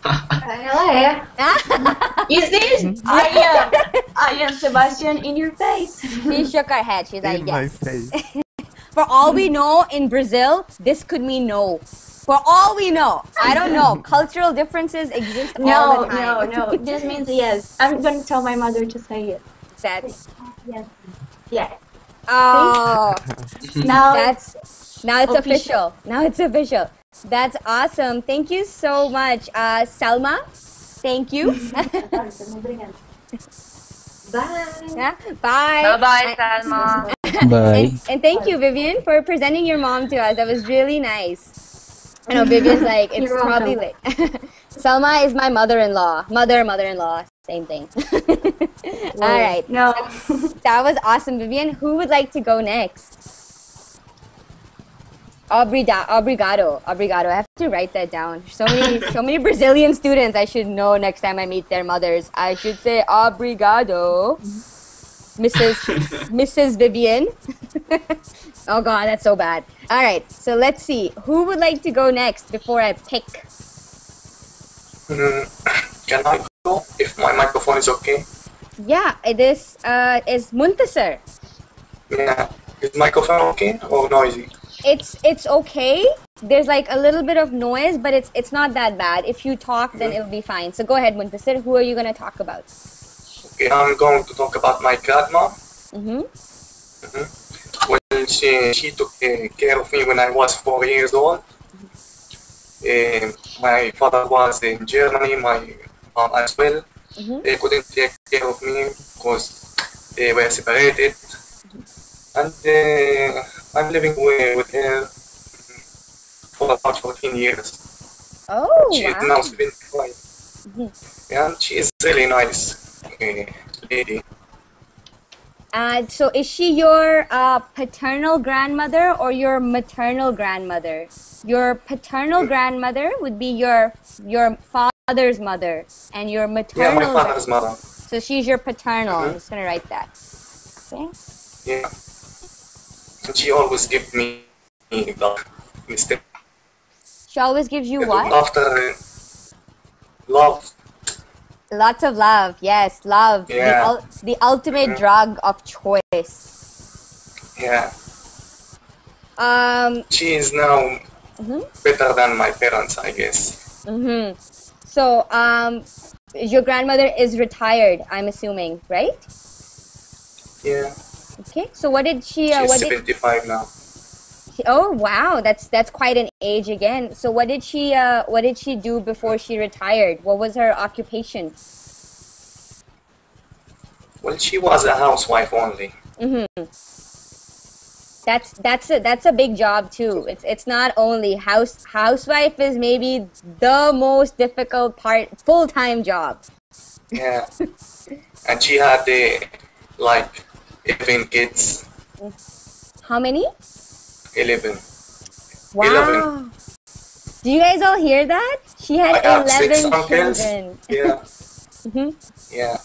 Ela é. Is this? I am Sebastian in your face. She shook her head. She's like, In yes. my face. For all we know, in Brazil, this could mean no. For all we know, I don't know. Cultural differences exist all the time. No. This means yes. I'm going to tell my mother to say it. That's Yes. Yeah. oh. Now it's official. Now it's official. That's awesome. Thank you so much, Salma. Thank you. Bye. Yeah. Bye. Bye-bye, Salma. Bye. And thank you, Vivian, for presenting your mom to us. That was really nice. I know Vivian's like, it's You're probably late. Selma is my mother-in-law. Mother-in-law. Same thing. All right. No. That was awesome, Vivian. Who would like to go next? Obrigado. I have to write that down. So many Brazilian students I should know next time I meet their mothers. I should say obrigado, Mrs. Vivian. Oh God, that's so bad. All right, so let's see. Who would like to go next before I pick? Can I go if my microphone is okay? Yeah, this is Muntasir. Yeah. Is microphone okay or noisy? It's okay. There's like a little bit of noise, but it's not that bad. If you talk, then it'll be fine. So go ahead, Muntasir. Who are you gonna talk about? Okay, I'm going to talk about my grandma. Well, she took care of me when I was 4 years old. My father was in Germany, my mom as well. They couldn't take care of me because they were separated. And I'm living with her for about 14 years. Oh, She is wow. now 75. And she is really nice lady. So is she your paternal grandmother or your maternal grandmother? Your paternal grandmother would be your father's mother, and your Yeah, my maternal. father's mother. So she's your paternal. I'm just gonna write that. Okay. Yeah. And she always gives me love instead She always gives you of what? after love. Lots of love. Yes, love. Yeah. The ultimate drug of choice. Yeah. Um. She is now better than my parents, I guess. So your grandmother is retired, I'm assuming, right? Yeah. Okay. So what did she? She's What did? 75 now. Oh wow, that's quite an age again. So what did she do before she retired? What was her occupation? Well, she was a housewife only. That's a big job too. It's not only housewife is maybe the most difficult part, full-time job. Yeah. And she had like 11 kids. How many? 11. Wow. 11. Do you guys all hear that? She had I have 6 11 uncles. children. Yeah. Yeah.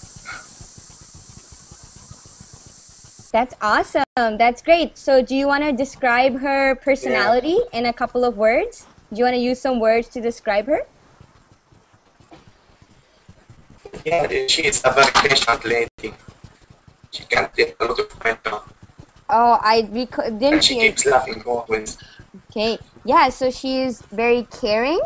That's awesome. That's great. So do you want to describe her personality in a couple of words? Do you want to use some words to describe her? Yeah, she is a very patient lady. She can take a lot of pressure. Oh, didn't And she hear. keeps laughing always. Okay. Yeah, so she's very caring.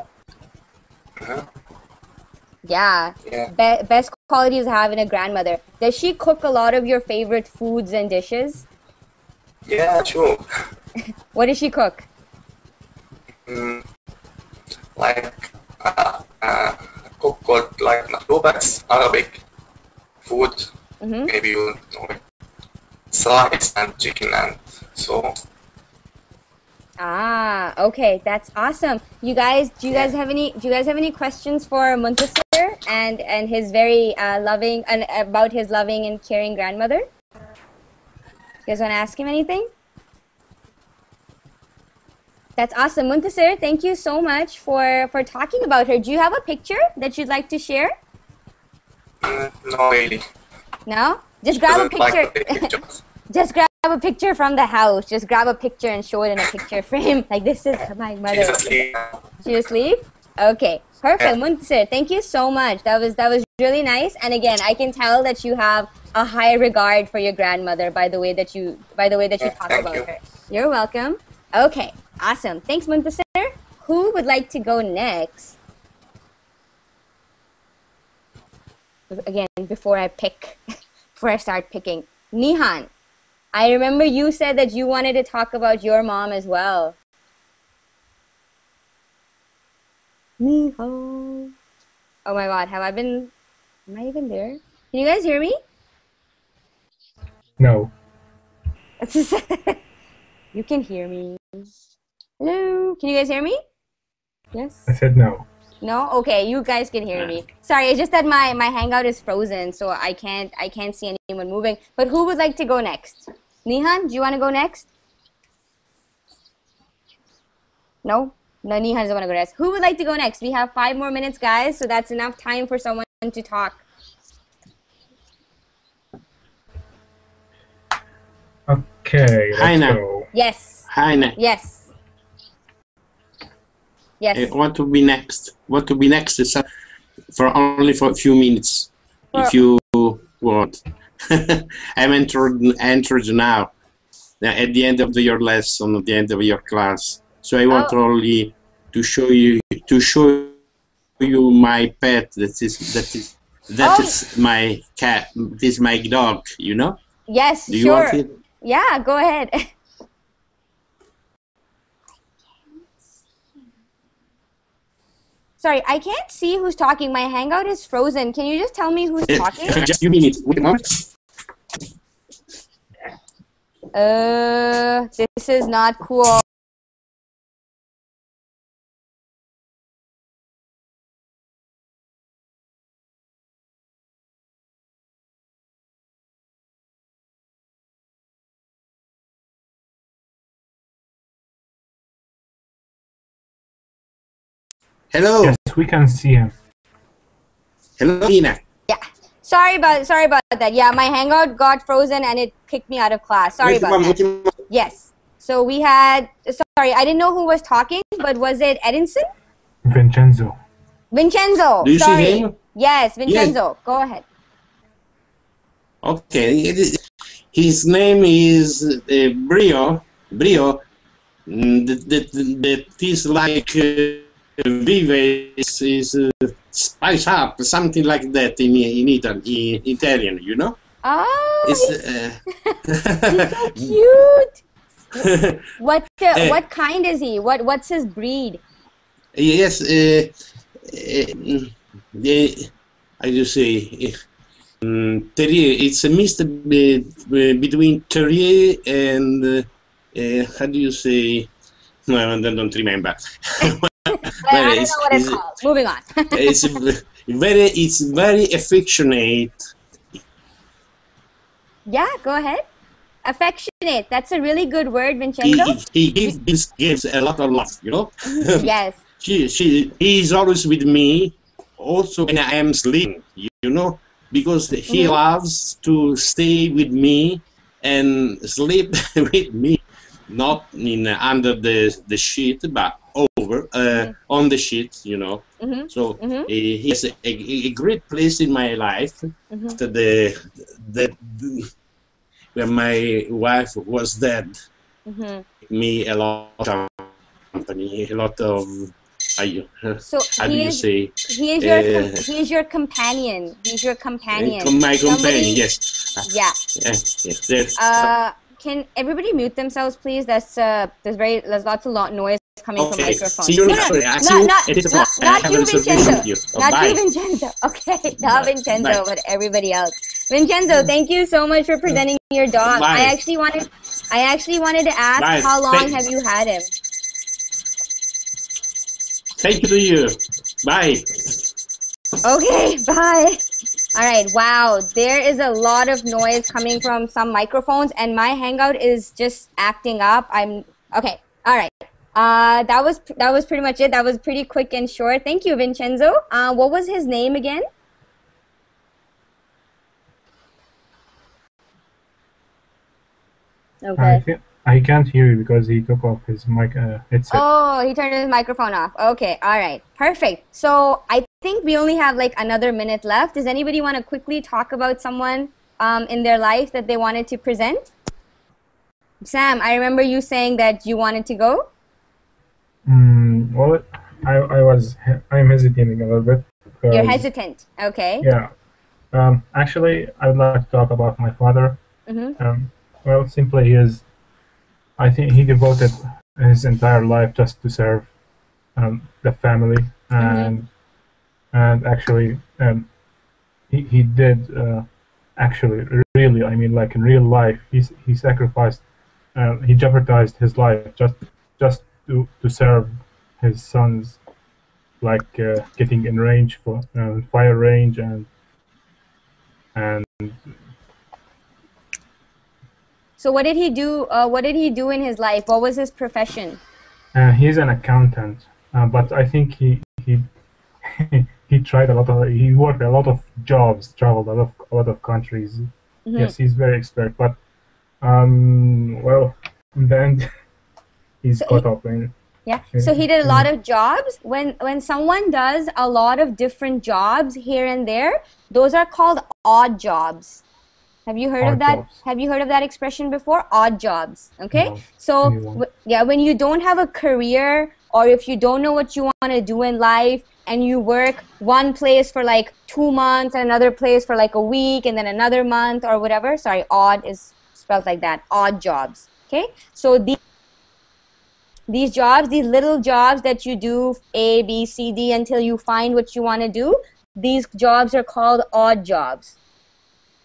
Yeah. Yeah. Best qualities to have in a grandmother. Does she cook a lot of your favorite foods and dishes? Yeah, sure. What does she cook? Like cook called like matlubas, Arabic food. Maybe you know it. It's rice and chicken and so. Ah, okay, that's awesome. You guys, do you guys have any questions for Muntasir and his very loving and about his loving and caring grandmother? You guys want to ask him anything? That's awesome, Muntasir. Thank you so much for talking about her. Do you have a picture that you'd like to share? No, really. No? Just grab a Doesn't like picture. to take pictures. Just grab a picture from the house. Just grab a picture and show it in a picture frame. Like, this is my mother. She's asleep. She's asleep? Okay. Perfect. Muntasir, thank you so much. That was really nice. And again, I can tell that you have a high regard for your grandmother by the way that you talk about her. You're welcome. Okay. Awesome. Thanks, Muntasir. Who would like to go next? Again, before I start picking. Nihan, I remember you said that you wanted to talk about your mom as well. Nihan. Oh my god, am I even there? Can you guys hear me? No. You can hear me. Hello? Can you guys hear me? Yes? I said no. No? Okay, you guys can hear me. Sorry, it's just that my Hangout is frozen, so I can't see anyone moving. But who would like to go next? Nihan, do you want to go next? No? No, Nihan doesn't want to go next. Who would like to go next? We have 5 more minutes, guys, so that's enough time for someone to talk. Okay, let's Hina. go. Yes. Hina. Yes. Yes. What to be next? What to be next is for only for a few minutes, if you want. I'm entered now. At the end of your lesson, at the end of your class. So I want only to show you my pet. That is my cat. This is my dog. You know. Yes. Do you want it? Yeah. Go ahead. Sorry, I can't see who's talking. My Hangout is frozen. Can you just tell me who's talking? Just a few minutes. Wait a moment. This is not cool. Hello. Yes, we can see him. Hello, Hina. Yeah. Sorry about that. Yeah, my Hangout got frozen and it kicked me out of class. Sorry about that. Yes. So we had. Sorry, I didn't know who was talking, but was it Edinson? Vincenzo. Vincenzo. Do you Sorry. see him? Yes, Vincenzo. Yes. Go ahead. Okay. His name is Brio. Brio. That is like Vive is spice up, something like that in Italy, in Italian, you know? Oh, It's, he's so cute. What kind is he? What's his breed? Yes, I do say terrier. It's a mix between terrier and how do you say? No, I don't remember. I don't know what it's called. Moving on. It's very affectionate. Yeah, go ahead. Affectionate. That's a really good word, Vincenzo. He gives a lot of love, you know. Yes. He is always with me, also when I am sleeping, you know, because he loves to stay with me and sleep with me, not in under the sheet, but over on the sheet, you know. So he has a great place in my life. When my wife was dead, me a lot of company, a lot of. So how do you say? He is your companion. He's your companion. My companion, yes. Yeah. Yes. Can everybody mute themselves, please? There's lots of noise coming from microphones. See you not you, Vincenzo. Not you, Vincenzo. Okay, not Vincenzo, but everybody else. Vincenzo, thank you so much for presenting your dog. Bye. I actually wanted to ask, Bye. how long have you had him? Thank you to you. Bye. Okay, bye. All right, wow, there is a lot of noise coming from some microphones and my Hangout is just acting up. Okay, all right. That was pretty much it. That was pretty quick and short. Thank you, Vincenzo. What was his name again? Okay. I can't hear you because he took off his mic headset. Oh, he turned his microphone off. Okay, all right, perfect. So I think we only have like another minute left. Does anybody want to quickly talk about someone in their life that they wanted to present? Sam, I remember you saying that you wanted to go. Well, I'm hesitating a little bit. You're hesitant. Okay. Yeah. Actually, I would like to talk about my father. Well, simply I think he devoted his entire life just to serve the family, and actually he did actually really, I mean, like in real life, he sacrificed, he jeopardized his life just to serve his sons, like getting in range for fire range and. So what did he do? What did he do in his life? What was his profession? He's an accountant, but I think he tried he worked a lot of jobs, traveled a lot of countries. Yes, he's very expert, but well, in the end, he's caught up in. Yeah. So he did a lot of jobs. When someone does a lot of different jobs here and there, those are called odd jobs. Have you heard of that? Jobs. Have you heard of that expression before? Odd jobs. Okay. No, so yeah, when you don't have a career, or if you don't know what you want to do in life, and you work one place for like 2 months, and another place for like a week, and then another month or whatever. Sorry, odd is spelled like that. Odd jobs. Okay. So these jobs, these little jobs that you do A, B, C, D until you find what you want to do, these jobs are called odd jobs.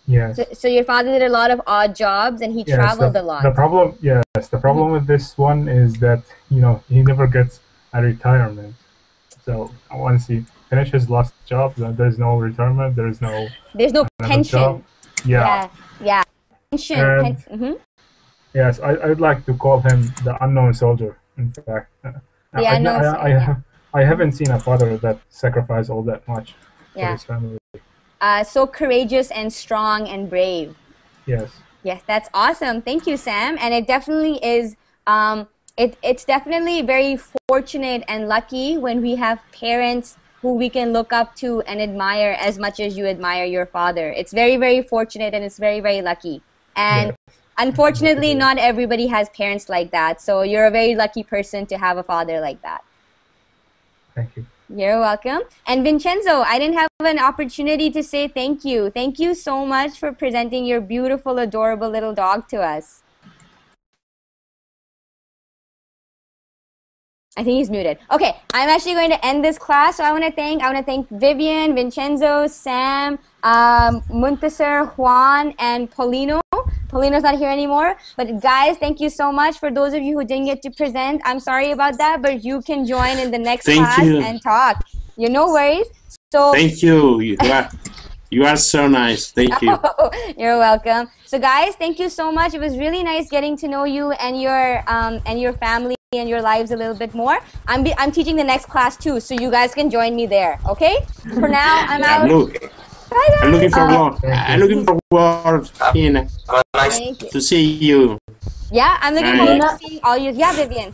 Yes. So your father did a lot of odd jobs and he traveled a lot. The problem with this one is that, he never gets a retirement. So once he finishes his last job, there's no retirement, there's no pension. Job. Yeah. Pension. Yes, I would like to call him the unknown soldier, in fact. The unknown soldier. I haven't seen a father that sacrificed all that much for Yeah. his family. So courageous and strong and brave. Yes. Yes, that's awesome. Thank you, Sam. And it definitely is. It's definitely very fortunate and lucky when we have parents who we can look up to and admire as much as you admire your father. It's very, very fortunate, and it's very, very lucky. And unfortunately, not everybody has parents like that. So you're a very lucky person to have a father like that. Thank you. You're welcome. And Vincenzo, I didn't have an opportunity to say thank you. Thank you so much for presenting your beautiful, adorable little dog to us. I think he's muted. Okay, I'm actually going to end this class. So I want to thank Vivian, Vincenzo, Sam, Muntasir, Juan, and Paulino. Paulino's not here anymore. But guys, thank you so much. For those of you who didn't get to present, I'm sorry about that, but you can join in the next class and talk. You no worries. So thank you. You are so nice. Thank you. You're welcome. So guys, thank you so much. It was really nice getting to know you and your family and your lives a little bit more. I'm teaching the next class too, so you guys can join me there. Okay? For now, I'm out. I'm looking forward. I'm looking forward, Hina, to see you. Yeah, I'm looking forward to seeing all you. Yeah, Vivian.